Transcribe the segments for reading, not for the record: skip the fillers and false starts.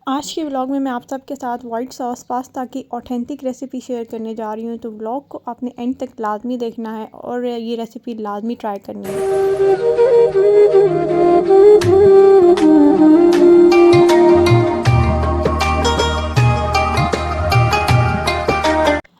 आज के व्लॉग में मैं आप सबके साथ वाइट सॉस पास्ता की ऑथेंटिक रेसिपी शेयर करने जा रही हूँ। तो व्लॉग को आपने एंड तक लाजमी देखना है और ये रेसिपी लाजमी ट्राई करनी है।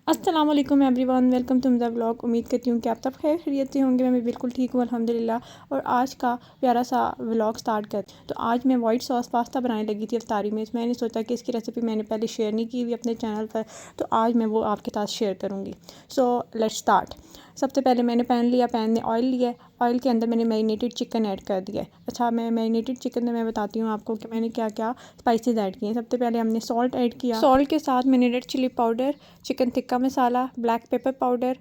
अस्सलाम वालेकुम everyone, welcome to the vlog. उम्मीद करती हूँ कि आप सब खैर खैरियत से होंगे। मैं भी बिल्कुल ठीक हूँ अल्हम्दुलिल्लाह। और आज का प्यारा सा व्लॉग स्टार्ट कर। तो आज मैं वाइट सॉस पास्ता बनाने लगी थी इफ्तारी में। मैंने सोचा कि इसकी रेसिपी मैंने पहले शेयर नहीं की हुई अपने चैनल पर, तो आज मैं वो आपके साथ शेयर करूँगी। So let's start. सबसे पहले मैंने पैन लिया, पैन में ऑयल लिया। ऑयल के अंदर मैंने मैरिनेटेड चिकन ऐड कर दिया। अच्छा, मैं मैरिनेटेड चिकन में मैं बताती हूँ आपको कि मैंने क्या क्या स्पाइसेस ऐड किए। सबसे पहले हमने सॉल्ट ऐड किया। सॉल्ट के साथ मैंने red chilli powder, chicken tikka masala, black pepper powder,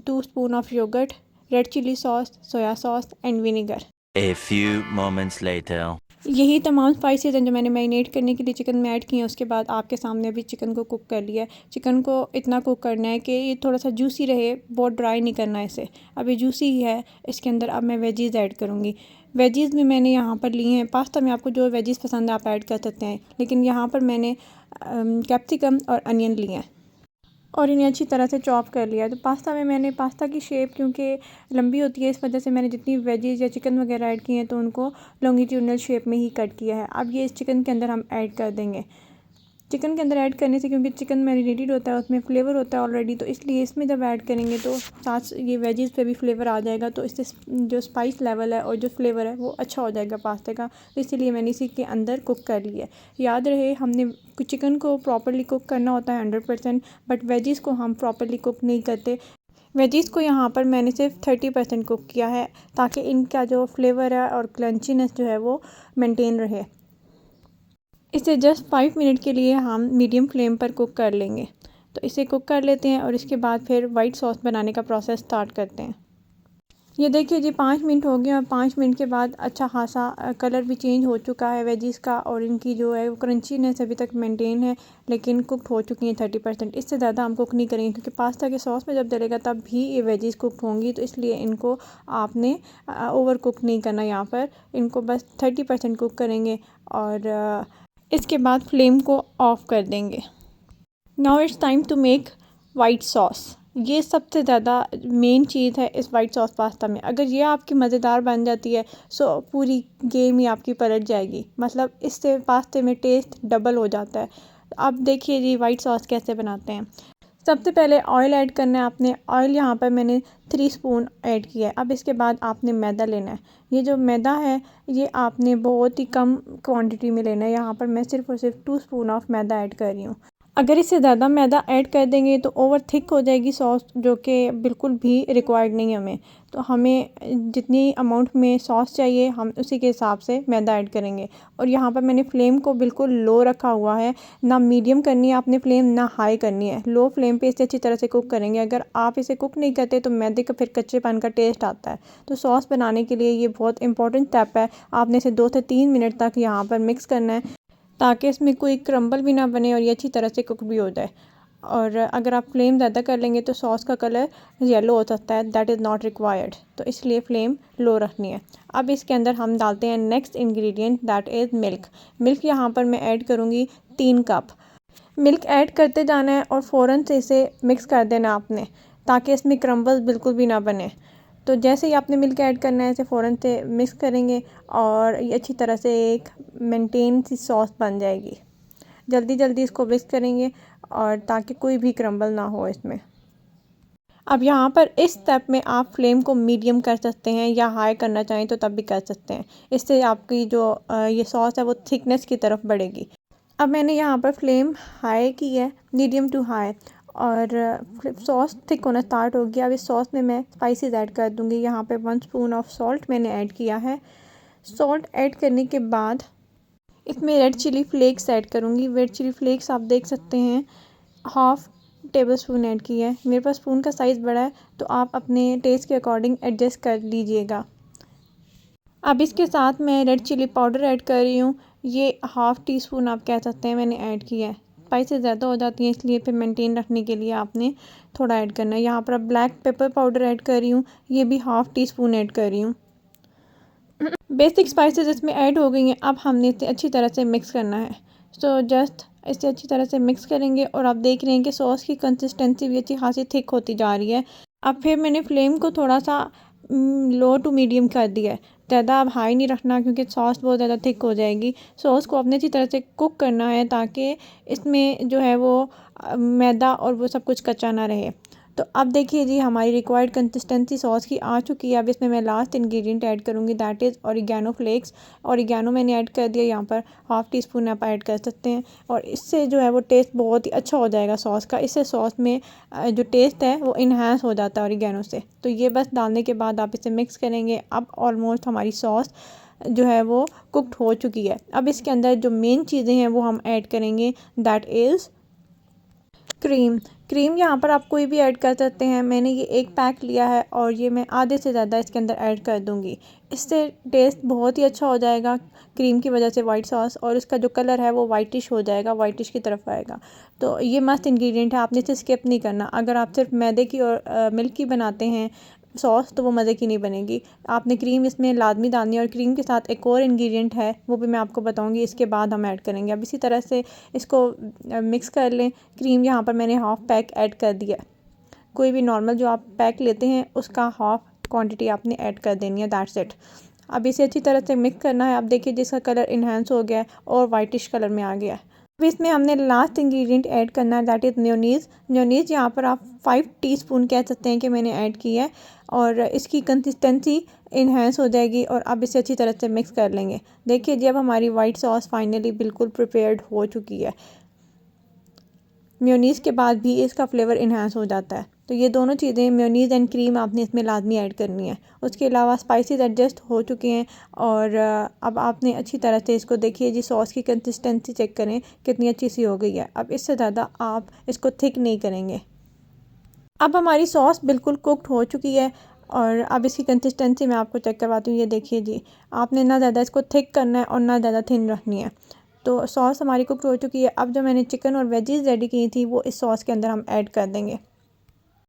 2 spoon of yoghurt, red chilli sauce, soya sauce and vinegar. A few moments later. यही तमाम स्पाइसेस हैं जो मैंने मैरिनेट करने के लिए चिकन में ऐड किए हैं। उसके बाद आपके सामने अभी चिकन को कुक कर लिया है। चिकन को इतना कुक करना है कि ये थोड़ा सा जूसी रहे, बहुत ड्राई नहीं करना है इसे। अभी जूसी ही है। इसके अंदर अब मैं वेजीज़ ऐड करूँगी। वेजीज़ में मैंने यहाँ पर लिए हैं, पास्ता में आपको जो वेजीज़ पसंद है आप ऐड कर सकते हैं, लेकिन यहाँ पर मैंने कैप्सिकम और अनियन लिए हैं और इन्हें अच्छी तरह से चॉप कर लिया। तो पास्ता में मैंने पास्ता की शेप क्योंकि लंबी होती है, इस वजह से मैंने जितनी वेजीज़ या चिकन वगैरह ऐड किए हैं तो उनको लॉन्गिट्यूडनल शेप में ही कट किया है। अब ये इस चिकन के अंदर हम ऐड कर देंगे। चिकन के अंदर ऐड करने से, क्योंकि चिकन मैरिनेटेड होता है, उसमें फ्लेवर होता है ऑलरेडी, तो इसलिए इसमें जब ऐड करेंगे तो साथ ये वेजीज़ पे भी फ्लेवर आ जाएगा। तो इससे जो स्पाइस लेवल है और जो फ्लेवर है वो अच्छा हो जाएगा पास्ते का। तो इसीलिए मैंने इसी के अंदर कुक कर लिया। याद रहे, हमने चिकन को प्रॉपर्ली कुक करना होता है 100%, बट वेजीज़ को हम प्रॉपर्ली कुक नहीं करते। वेजीज़ को यहाँ पर मैंने सिर्फ 30% कुक किया है ताकि इनका जो फ्लेवर है और क्रंचीनेस जो है वो मेंटेन रहे। इसे जस्ट 5 मिनट के लिए हम मीडियम फ्लेम पर कुक कर लेंगे। तो इसे कुक कर लेते हैं और इसके बाद फिर वाइट सॉस बनाने का प्रोसेस स्टार्ट करते हैं। ये देखिए जी, 5 मिनट हो गए और 5 मिनट के बाद अच्छा खासा कलर भी चेंज हो चुका है वेजीज़ का, और इनकी जो है वो क्रंचीनेस अभी तक मेंटेन है, लेकिन कुक हो चुकी हैं 30%। इससे ज़्यादा हम कुक नहीं करेंगे क्योंकि पास्ता के सॉस में जब डलेगा तब भी ये वेजीज़ कुक होंगी, तो इसलिए इनको आपने ओवर कुक नहीं करना। यहाँ पर इनको बस 30% कुक करेंगे और इसके बाद फ्लेम को ऑफ़ कर देंगे। Now it's time to make white sauce. ये सबसे ज़्यादा मेन चीज़ है इस वाइट सॉस पास्ता में। अगर ये आपकी मज़ेदार बन जाती है सो पूरी गेम ही आपकी पलट जाएगी। मतलब इससे पास्ते में टेस्ट डबल हो जाता है। अब देखिए जी वाइट सॉस कैसे बनाते हैं। सबसे पहले ऑयल ऐड करना है आपने। ऑयल यहाँ पर मैंने 3 स्पून ऐड किया है। अब इसके बाद आपने मैदा लेना है। ये जो मैदा है ये आपने बहुत ही कम क्वांटिटी में लेना है। यहाँ पर मैं सिर्फ और सिर्फ 2 स्पून ऑफ मैदा ऐड कर रही हूँ। अगर इससे ज़्यादा मैदा ऐड कर देंगे तो ओवर थिक हो जाएगी सॉस, जो कि बिल्कुल भी रिक्वायर्ड नहीं है हमें। तो हमें जितनी अमाउंट में सॉस चाहिए हम उसी के हिसाब से मैदा ऐड करेंगे। और यहाँ पर मैंने फ्लेम को बिल्कुल लो रखा हुआ है। ना मीडियम करनी है आपने फ्लेम, ना हाई करनी है। लो फ्लेम पे इसे अच्छी तरह से कुक करेंगे। अगर आप इसे कुक नहीं करते तो मैदे का फिर कच्चेपन का टेस्ट आता है। तो सॉस बनाने के लिए ये बहुत इंपॉर्टेंट स्टेप है। आपने इसे 2 से 3 मिनट तक यहाँ पर मिक्स करना है ताकि इसमें कोई क्रम्बल भी ना बने और ये अच्छी तरह से कुक भी हो जाए। और अगर आप फ्लेम ज़्यादा कर लेंगे तो सॉस का कलर येलो हो सकता है, दैट इज़ नॉट रिक्वायर्ड। तो इसलिए फ़्लेम लो रखनी है। अब इसके अंदर हम डालते हैं next ingredient, that is milk. Milk यहाँ पर मैं ऐड करूँगी 3 कप। मिल्क ऐड करते जाना है और फ़ौरन से इसे मिक्स कर देना आपने, ताकि इसमें क्रम्बल्स बिल्कुल भी ना बने। तो जैसे ही आपने मिल्क ऐड करना है इसे फ़ौरन से मिक्स करेंगे और ये अच्छी तरह से एक मेंटेन सी सॉस बन जाएगी। जल्दी जल्दी इसको मिक्स करेंगे और ताकि कोई भी क्रम्बल ना हो इसमें। अब यहाँ पर इस स्टेप में आप फ्लेम को मीडियम कर सकते हैं या हाई करना चाहें तो तब भी कर सकते हैं। इससे आपकी जो ये सॉस है वो थिकनेस की तरफ बढ़ेगी। अब मैंने यहाँ पर फ्लेम हाई की है, मीडियम टू हाई, और सॉस थिक होना स्टार्ट हो गया। अब इस सॉस में मैं स्पाइसेस ऐड कर दूँगी। यहाँ पे 1 स्पून ऑफ सॉल्ट मैंने ऐड किया है। सॉल्ट ऐड करने के बाद इसमें रेड चिली फ्लेक्स ऐड करूँगी। रेड चिली फ्लेक्स आप देख सकते हैं, हाफ़ टेबल स्पून ऐड की है। मेरे पास स्पून का साइज़ बड़ा है तो आप अपने टेस्ट के अकॉर्डिंग एडजस्ट कर लीजिएगा। अब इसके साथ मैं रेड चिली पाउडर ऐड कर रही हूँ। ये हाफ़ टी स्पून आप कह सकते हैं मैंने ऐड किया है। स्पाइसेस ज़्यादा हो जाती हैं इसलिए फिर मेंटेन रखने के लिए आपने थोड़ा ऐड करना है। यहाँ पर ब्लैक पेपर पाउडर ऐड कर रही हूँ, ये भी हाफ़ टी स्पून ऐड कर रही हूँ। बेसिक स्पाइसेस इसमें ऐड हो गई हैं। अब हमने इसे अच्छी तरह से मिक्स करना है। सो जस्ट इसे अच्छी तरह से मिक्स करेंगे और आप देख रहे हैं कि सॉस की कंसिस्टेंसी भी अच्छी खासी थिक होती जा रही है। अब फिर मैंने फ्लेम को थोड़ा सा लो टू मीडियम कर दिया है। ज़्यादा अब हाई नहीं रखना क्योंकि सॉस बहुत ज़्यादा थिक हो जाएगी। सॉस को अपने अच्छी तरह से कुक करना है ताकि इसमें जो है वो मैदा और वो सब कुछ कच्चा ना रहे। तो अब देखिए जी हमारी रिक्वायर्ड कंसिस्टेंसी सॉस की आ चुकी है। अब इसमें मैं लास्ट इंग्रेडिएंट ऐड करूँगी, that is oregano flakes. Oregano मैंने ऐड कर दिया, यहाँ पर हाफ़ टी स्पून आप ऐड कर सकते हैं और इससे जो है वो टेस्ट बहुत ही अच्छा हो जाएगा सॉस का। इससे सॉस में जो टेस्ट है वो इन्हांस हो जाता है ऑरिगेनो से। तो ये बस डालने के बाद आप इसे मिक्स करेंगे। अब ऑलमोस्ट हमारी सॉस जो है वो कुकड हो चुकी है। अब इसके अंदर जो मेन चीज़ें हैं वो हम ऐड करेंगे, दैट इज़ क्रीम। क्रीम यहाँ पर आप कोई भी ऐड कर सकते हैं। मैंने ये एक पैक लिया है और ये मैं आधे से ज़्यादा इसके अंदर ऐड कर दूँगी। इससे टेस्ट बहुत ही अच्छा हो जाएगा क्रीम की वजह से वाइट सॉस, और इसका जो कलर है वो वाइटिश हो जाएगा, वाइटिश की तरफ आएगा। तो ये मस्त इंग्रेडिएंट है, आपने इसे स्किप नहीं करना। अगर आप सिर्फ मैदे की और मिल्क की बनाते हैं सॉस तो वो मज़े की नहीं बनेगी। आपने क्रीम इसमें लाजमी डालनी है और क्रीम के साथ एक और इंग्रेडिएंट है वो भी मैं आपको बताऊंगी, इसके बाद हम ऐड करेंगे। अब इसी तरह से इसको मिक्स कर लें। क्रीम यहाँ पर मैंने हाफ़ पैक ऐड कर दिया। कोई भी नॉर्मल जो आप पैक लेते हैं उसका हाफ़ क्वांटिटी आपने ऐड कर देनी है, दैट्स इट। अब इसे अच्छी तरह से मिक्स करना है। अब देखिए जिसका कलर इन्हांस हो गया है और वाइटिश कलर में आ गया है। अब इसमें हमने लास्ट इंग्रेडिएंट ऐड करना है, दैट इज़ मेयोनीज़। मेयोनीज़ यहाँ पर आप 5 टीस्पून कह सकते हैं कि मैंने ऐड की है और इसकी कंसिस्टेंसी इन्हांस हो जाएगी। और अब इसे अच्छी तरह से मिक्स कर लेंगे। देखिए जब हमारी वाइट सॉस फाइनली बिल्कुल प्रिपेयर्ड हो चुकी है। मेयोनीज़ के बाद भी इसका फ्लेवर इन्हांस हो जाता है। तो ये दोनों चीज़ें मेयोनीज़ एंड क्रीम आपने इसमें लाजमी ऐड करनी है। उसके अलावा स्पाइसेस एडजस्ट हो चुके हैं और अब आपने अच्छी तरह से इसको देखिए जी सॉस की कंसिस्टेंसी चेक करें कितनी अच्छी सी हो गई है। अब इससे ज़्यादा आप इसको थिक नहीं करेंगे। अब हमारी सॉस बिल्कुल कुकड हो चुकी है और अब इसकी कंसिस्टेंसी मैं आपको चेक करवाती हूँ। ये देखिए जी, आपने ना ज़्यादा इसको थिक करना है और ना ज़्यादा थिन रखनी है। तो सॉस हमारी कुक हो चुकी है। अब जो मैंने चिकन और वेजीज़ रेडी की थी वो इस सॉस के अंदर हम ऐड कर देंगे।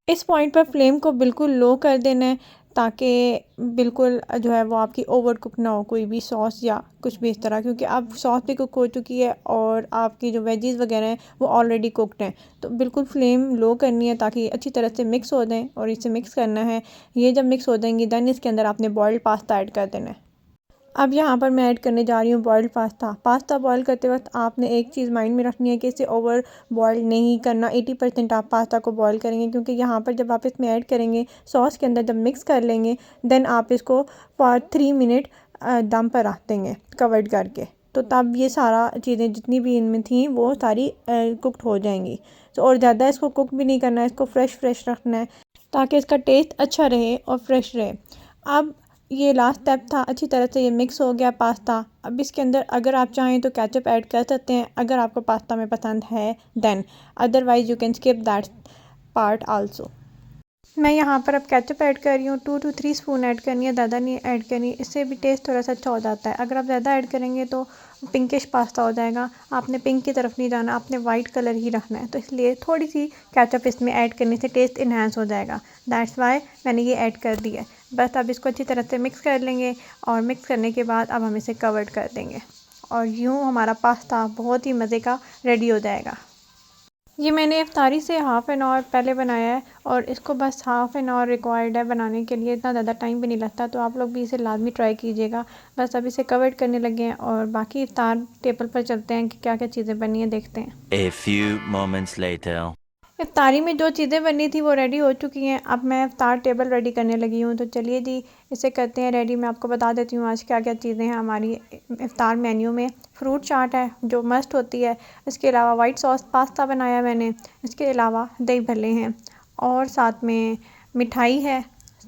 इस पॉइंट पर फ्लेम को बिल्कुल लो कर देना है ताकि बिल्कुल जो है वो आपकी ओवर कुक ना हो कोई भी सॉस या कुछ भी इस तरह, क्योंकि अब सॉस भी कुक हो चुकी है और आपकी जो वेजीज़ वगैरह हैं वो ऑलरेडी कुकड हैं। तो बिल्कुल फ्लेम लो करनी है ताकि अच्छी तरह से मिक्स हो जाएं और इसे मिक्स करना है। ये जब मिक्स हो जाएंगी दैन इसके अंदर आपने बॉइल्ड पास्ता ऐड कर देना है। अब यहाँ पर मैं ऐड करने जा रही हूँ बॉइल्ड पास्ता। पास्ता बॉईल करते वक्त आपने एक चीज़ माइंड में रखनी है कि इसे ओवर बॉईल नहीं करना। 80% आप पास्ता को बॉईल करेंगे क्योंकि यहाँ पर जब आप इसमें ऐड करेंगे सॉस के अंदर जब मिक्स कर लेंगे देन आप इसको फॉर 3 मिनट दम पर रख देंगे कवर्ड करके। तो तब ये सारा चीज़ें जितनी भी इनमें थी वो सारी कुकड हो जाएंगी। तो और ज़्यादा इसको कुक भी नहीं करना है, इसको फ्रेश रखना है ताकि इसका टेस्ट अच्छा रहे और फ्रेश रहे। अब ये लास्ट स्टेप था। अच्छी तरह से ये मिक्स हो गया पास्ता। अब इसके अंदर अगर आप चाहें तो केचप ऐड कर सकते हैं अगर आपको पास्ता में पसंद है then, otherwise you can skip that part also. मैं यहाँ पर अब केचप ऐड कर रही हूँ। 2 to 3 स्पून ऐड करनी है, ज़्यादा नहीं ऐड करनी, इससे भी टेस्ट थोड़ा सा अच्छा हो जाता है। अगर आप ज़्यादा ऐड करेंगे तो पिंकिश पास्ता हो जाएगा। आपने पिंक की तरफ नहीं जाना, आपने वाइट कलर ही रखना है। तो इसलिए थोड़ी सी केचप इसमें ऐड करने से टेस्ट इन्हांस हो जाएगा, दैट्स वाई मैंने ये ऐड कर दिया है। बस अब इसको अच्छी तरह से मिक्स कर लेंगे और मिक्स करने के बाद अब हम इसे कवर्ड कर देंगे और यूँ हमारा पास्ता बहुत ही मज़े का रेडी हो जाएगा। ये मैंने इफ्तारी से हाफ़ एन आवर पहले बनाया है और इसको बस हाफ़ एन आवर रिक्वायर्ड है बनाने के लिए, इतना ज़्यादा टाइम भी नहीं लगता। तो आप लोग भी इसे लाजमी ट्राई कीजिएगा। बस अब इसे कवर करने लगे हैं और बाकी इफ्तार टेबल पर चलते हैं कि क्या क्या चीज़ें बनी हैं, देखते हैं। A few moments later. इफ्तारी में जो चीज़ें बनी थी वो रेडी हो चुकी हैं। अब मैं इफ्तार टेबल रेडी करने लगी हूँ। तो चलिए जी इसे करते हैं रेडी। मैं आपको बता देती हूँ आज क्या क्या चीज़ें हैं हमारी इफ्तार मेन्यू में। फ्रूट चाट है जो मस्ट होती है, इसके अलावा वाइट सॉस पास्ता बनाया मैंने, इसके अलावा दही भल्ले हैं और साथ में मिठाई है,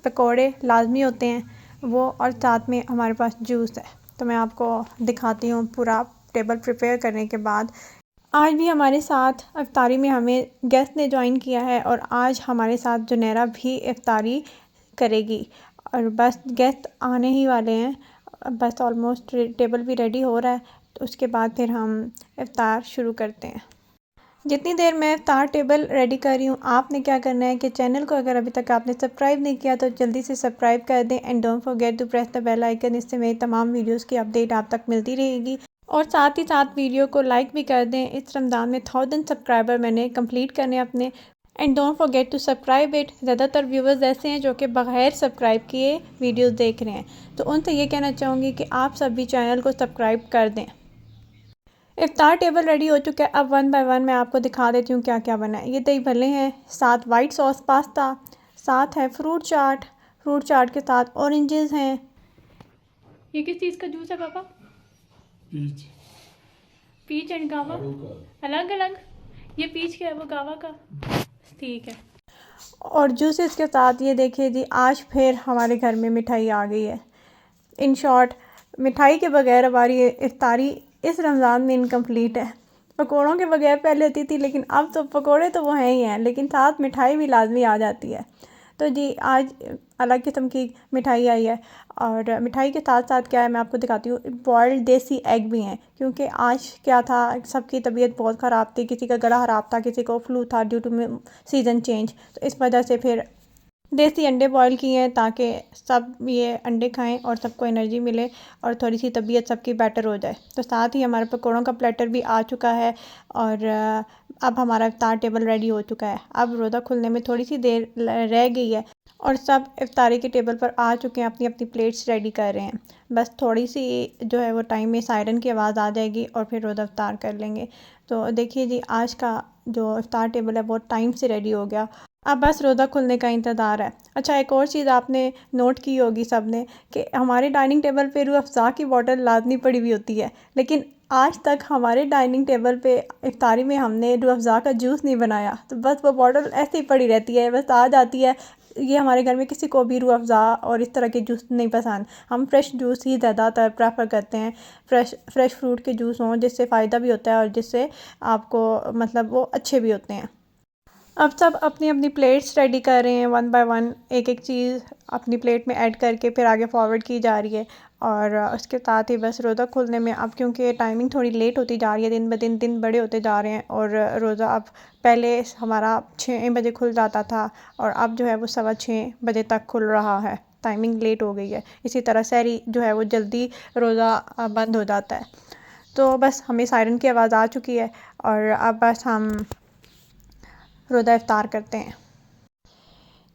पकौड़े लाजमी होते हैं वो, और साथ में हमारे पास जूस है। तो मैं आपको दिखाती हूँ पूरा टेबल प्रिपेयर करने के बाद। आज भी हमारे साथ इफ्तारी में हमें गेस्ट ने ज्वाइन किया है और आज हमारे साथ जुनैरा भी इफ्तारी करेगी और बस गेस्ट आने ही वाले हैं। बस ऑलमोस्ट टेबल भी रेडी हो रहा है, तो उसके बाद फिर हम इफ्तार शुरू करते हैं। जितनी देर मैं इफ्तार टेबल रेडी कर रही हूँ आपने क्या करना है कि चैनल को अगर अभी तक आपने सब्सक्राइब नहीं किया तो जल्दी से सब्सक्राइब कर दें and don't forget to press the bell icon. इससे मेरी तमाम वीडियोस की अपडेट आप तक मिलती रहेगी। और साथ ही साथ वीडियो को लाइक भी कर दें। इस रमज़ान में 1000 सब्सक्राइबर मैंने कंप्लीट करने अपने। And don't forget to subscribe it. ज़्यादातर व्यूवर्स ऐसे हैं जो कि बगैर सब्सक्राइब किए वीडियोस देख रहे हैं, तो उनसे ये कहना चाहूँगी कि आप सभी चैनल को सब्सक्राइब कर दें। इफ्तार टेबल रेडी हो चुका है। अब वन बाय वन मैं आपको दिखा देती हूँ क्या क्या बना है। ये दही भल्ले हैं, साथ वाइट सॉस पास्ता, साथ है फ्रूट चाट, फ्रूट चाट के साथ ऑरेंजेस हैं। ये किस चीज़ का जूस है पापा? पीच। पीच एंड गावा अलग अलग? ये पीच का है, वो गावा का, ठीक है। और जूसेस के साथ ये देखिए जी, आज फिर हमारे घर में मिठाई आ गई है। इन शॉर्ट, मिठाई के बगैर हमारी इफ्तारी इस रमज़ान में इनकम्प्लीट है। पकोड़ों के बगैर पहले होती थी, लेकिन अब तो पकोड़े तो वो हैं ही हैं, लेकिन साथ मिठाई भी लाजमी आ जाती है। तो जी आज अलग किस्म की मिठाई आई है। और मिठाई के साथ साथ क्या है मैं आपको दिखाती हूँ, बॉयल्ड देसी एग भी हैं। क्योंकि आज क्या था, सबकी तबीयत बहुत ख़राब थी, किसी का गला ख़राब था, किसी को फ्लू था ड्यू टू सीज़न चेंज। तो इस वजह से फिर देसी अंडे बॉयल किए हैं ताकि सब ये अंडे खाएं और सबको एनर्जी मिले और थोड़ी सी तबीयत सबकी बेटर हो जाए। तो साथ ही हमारे पकौड़ों का प्लेटर भी आ चुका है और अब हमारा इफ्तार टेबल रेडी हो चुका है। अब रोज़ा खुलने में थोड़ी सी देर रह गई है और सब इफ्तारी के टेबल पर आ चुके हैं, अपनी अपनी प्लेट्स रेडी कर रहे हैं। बस थोड़ी सी जो है वो टाइम में सायरन की आवाज़ आ जाएगी और फिर रोज़ा इफ्तार कर लेंगे। तो देखिए जी, आज का जो इफ्तार टेबल है बहुत टाइम से रेडी हो गया। अब बस रोज़ा खुलने का इंतज़ार है। अच्छा, एक और चीज़ आपने नोट की होगी सब ने कि हमारे डाइनिंग टेबल पे रूह अफ़ज़ा की बॉटल लाजमी पड़ी हुई होती है, लेकिन आज तक हमारे डाइनिंग टेबल पे इफ्तारी में हमने रूह अफ़ज़ा का जूस नहीं बनाया। तो बस वो बॉटल ऐसे ही पड़ी रहती है, बस आ जाती है। ये हमारे घर में किसी को भी रूह अफ़ज़ा और इस तरह के जूस नहीं पसंद। हम फ्रेश जूस ही ज़्यादातर प्रेफर करते हैं। फ्रेश फ्रूट के जूस हों जिससे फ़ायदा भी होता है और जिससे आपको मतलब वो अच्छे भी होते हैं। अब सब अपनी अपनी प्लेट्स रेडी कर रहे हैं, वन बाय वन एक एक चीज़ अपनी प्लेट में ऐड करके फिर आगे फॉरवर्ड की जा रही है। और उसके साथ ही बस रोज़ा खुलने में अब क्योंकि टाइमिंग थोड़ी लेट होती जा रही है, दिन ब दिन दिन बड़े होते जा रहे हैं। और रोज़ा अब पहले हमारा 6 बजे खुल जाता था और अब जो है वो 6:15 बजे तक खुल रहा है। टाइमिंग लेट हो गई है। इसी तरह सहरी जो है वो जल्दी रोज़ा बंद हो जाता है। तो बस हमें सायरन की आवाज़ आ चुकी है और अब बस हम रोज़ा इफ्तार करते हैं।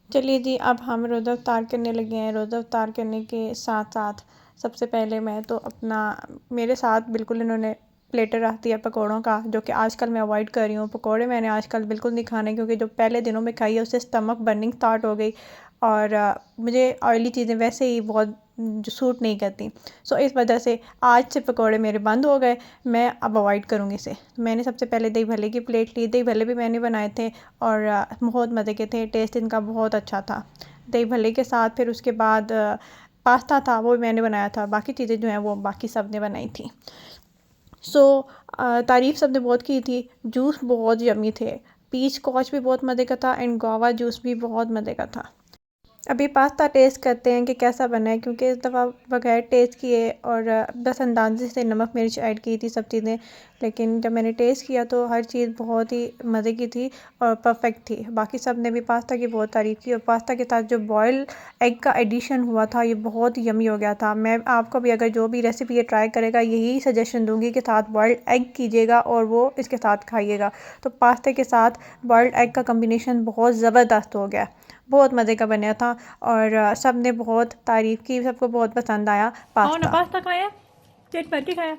चलिए जी, अब हम रोज़ा इफ्तार करने लगे हैं। रोज़ा इफ्तार करने के साथ साथ सबसे पहले मैं तो अपना, मेरे साथ बिल्कुल इन्होंने प्लेटर रख दिया पकौड़ों का, जो कि आजकल मैं अवॉइड कर रही हूँ। पकौड़े मैंने आजकल बिल्कुल नहीं खाने, क्योंकि जो पहले दिनों में खाई है उससे स्टमक बर्निंग स्टार्ट हो गई और मुझे ऑयली चीज़ें वैसे ही बहुत जो सूट नहीं करती। सो इस वजह से आज से पकौड़े मेरे बंद हो गए। मैं अब अवॉइड करूँगी इसे। मैंने सबसे पहले दही भल्ले की प्लेट ली। दही भल्ले भी मैंने बनाए थे और बहुत मज़े के थे, टेस्ट इनका बहुत अच्छा था। दही भल्ले के साथ फिर उसके बाद पास्ता था, वो भी मैंने बनाया था। बाकी चीज़ें जो हैं वो बाकी सब ने बनाई थी। सो तारीफ़ सब ने बहुत की थी। जूस बहुत यम्मी थे। पीच स्कॉच भी बहुत मज़े का था एंड गुआवा जूस भी बहुत मज़े का था। अभी पास्ता टेस्ट करते हैं कि कैसा बना है, क्योंकि इस दफ़ा बगैर टेस्ट किए और बस अंदाज़े से नमक मिर्च ऐड की थी सब चीज़ें। लेकिन जब मैंने टेस्ट किया तो हर चीज़ बहुत ही मज़े की थी और परफेक्ट थी। बाकी सब ने भी पास्ता की बहुत तारीफ़ की और पास्ता के साथ जो बॉयल एग का एडिशन हुआ था ये बहुत यम्मी हो गया था। मैं आपको भी अगर जो भी रेसिपी ये ट्राई करेगा यही सजेशन दूँगी कि साथ बॉयल्ड एग कीजिएगा और वो इसके साथ खाइएगा। तो पास्ते के साथ बॉयल्ड एग का कम्बिनेशन बहुत ज़बरदस्त हो गया, बहुत मज़े का बना था और सब ने बहुत तारीफ़ की, सबको बहुत पसंद आया पास्ता। पास्ता खाया, पेट भर के खाया,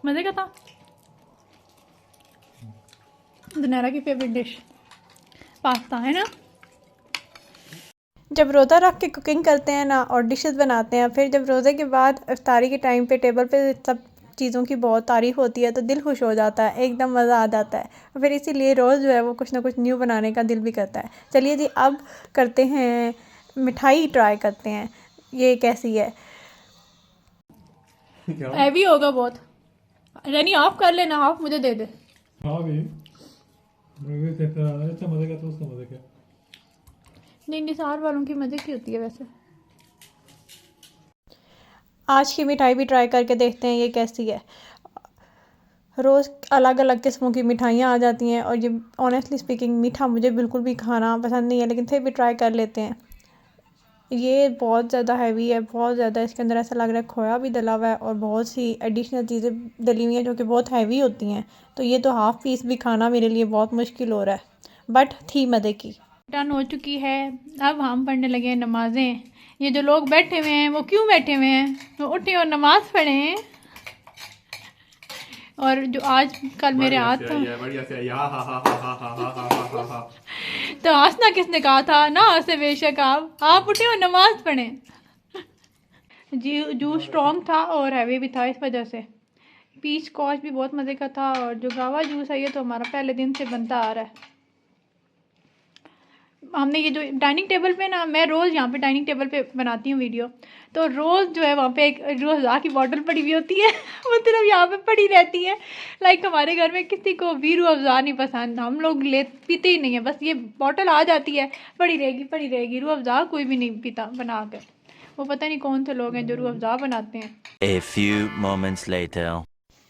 मज़े का था। दुनिया की फेवरेट डिश पास्ता है ना। जब रोज़ा रख के कुकिंग करते हैं ना और डिशेस बनाते हैं, फिर जब रोज़े के बाद इफ्तारी के टाइम पे टेबल पे सब चीज़ों की बहुत तारीफ़ होती है तो दिल खुश हो जाता है, एकदम मज़ा आ जाता है। फिर इसीलिए रोज़ जो है वो कुछ ना कुछ न्यू बनाने का दिल भी करता है। चलिए जी, अब करते हैं मिठाई, ट्राई करते हैं ये कैसी है। हैवी होगा बहुत। यानी ऑफ कर लेना, ऑफ मुझे दे दे। हाँ भी मुझे कहता है अच्छा मज़े का, तो उसका मज़े क्या। नहीं, निसार वालों की मज़े की होती है वैसे। आज की मिठाई भी ट्राई करके देखते हैं ये कैसी है। रोज़ अलग अलग किस्मों की मिठाइयाँ आ जाती हैं और ये ऑनेस्टली स्पीकिंग मीठा मुझे बिल्कुल भी खाना पसंद नहीं है, लेकिन फिर भी ट्राई कर लेते हैं। ये बहुत ज़्यादा हैवी है, बहुत ज़्यादा। इसके अंदर ऐसा लग रहा है खोया भी डला हुआ है और बहुत सी एडिशनल चीज़ें डली हुई हैं जो कि बहुत हैवी होती हैं। तो ये तो हाफ़ पीस भी खाना मेरे लिए बहुत मुश्किल हो रहा है, बट थी मज़े की। टर्न हो चुकी है, अब हम पढ़ने लगे हैं नमाज़ें। ये जो लोग बैठे हुए हैं वो क्यों बैठे हुए हैं? वो उठे और नमाज़ पढ़ें। और जो आज कल मेरे हाथ तो हंसना किसने कहा था? ना हंसे बेशक, आप उठे और नमाज पढ़ें। जी जूस स्ट्रॉन्ग था और हैवी भी था, इस वजह से। पीच स्कॉच भी बहुत मज़े का था, और जो गावा जूस है ये तो हमारा पहले दिन से बनता आ रहा है। हमने ये जो डाइनिंग टेबल पे ना, मैं रोज़ यहाँ पे डाइनिंग टेबल पे बनाती हूँ वीडियो, तो रोज़ जो है वहाँ पे एक रोज़ा की बॉटल पड़ी हुई होती है वो सिर्फ यहाँ पे पड़ी रहती है। लाइक हमारे घर में किसी को भी रूह अफ़ज़ा नहीं पसंद, हम लोग ले पीते ही नहीं है, बस ये बॉटल आ जाती है, पड़ी रहेगी। रूह अफ़ज़ा कोई भी नहीं पीता बना कर। वो पता नहीं कौन से लोग हैं जो रूह अफ़ज़ा बनाते हैं। A few moments later.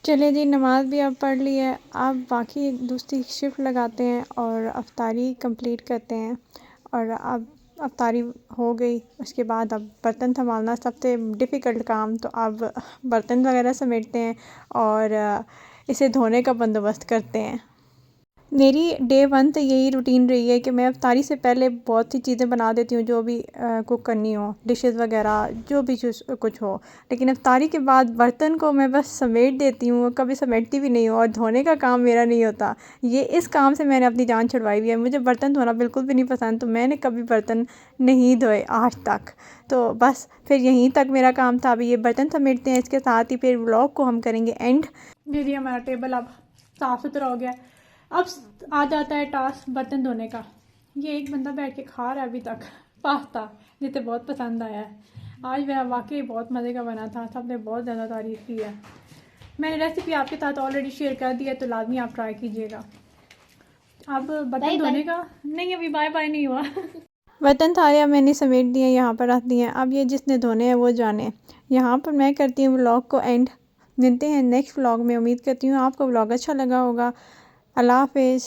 चलिए जी, नमाज भी अब पढ़ ली है, अब बाकी दूसरी शिफ्ट लगाते हैं और अफ्तारी कंप्लीट करते हैं। और अब अफ्तारी हो गई, उसके बाद अब बर्तन संभालना सबसे डिफ़िकल्ट काम, तो अब बर्तन वगैरह समेटते हैं और इसे धोने का बंदोबस्त करते हैं। मेरी डे 1 से यही रूटीन रही है कि मैं अफ्तारी से पहले बहुत सी चीज़ें बना देती हूँ जो भी कुक करनी हो, डिशेस वगैरह जो भी कुछ हो। लेकिन अफ्तारी के बाद बर्तन को मैं बस समेट देती हूँ, कभी समेटती भी नहीं हूँ, और धोने का काम मेरा नहीं होता। ये इस काम से मैंने अपनी जान छुड़वाई हुई है। मुझे बर्तन धोना बिल्कुल भी नहीं पसंद, तो मैंने कभी बर्तन नहीं धोए आज तक। तो बस फिर यहीं तक मेरा काम था। अभी ये बर्तन समेटते हैं, इसके साथ ही फिर व्लॉग को हम करेंगे एंड। दीदी हमारा टेबल अब साफ़ सुथरा हो गया। अब आ जाता है टास्क बर्तन धोने का। ये एक बंदा बैठ के खा रहा है अभी तक पास्ता, जिसे बहुत पसंद आया है। आज वह वाकई बहुत मज़े का बना था, सबने बहुत ज़्यादा तारीफ़ की है। मैंने रेसिपी आपके साथ ऑलरेडी शेयर कर दी है, तो लाजमी आप ट्राई कीजिएगा। अब बर्तन धोने का नहीं, अभी बाय बाय नहीं हुआ बर्तन सारे अब मैंने समेट दिए, यहाँ पर रख दिए हैं। अब ये जिसने धोने हैं वो जाने। यहाँ पर मैं करती हूँ व्लॉग को एंड। मिलते हैं नेक्स्ट व्लॉग में। उम्मीद करती हूँ आपको व्लॉग अच्छा लगा होगा। अल्लाह हाफ़िज़।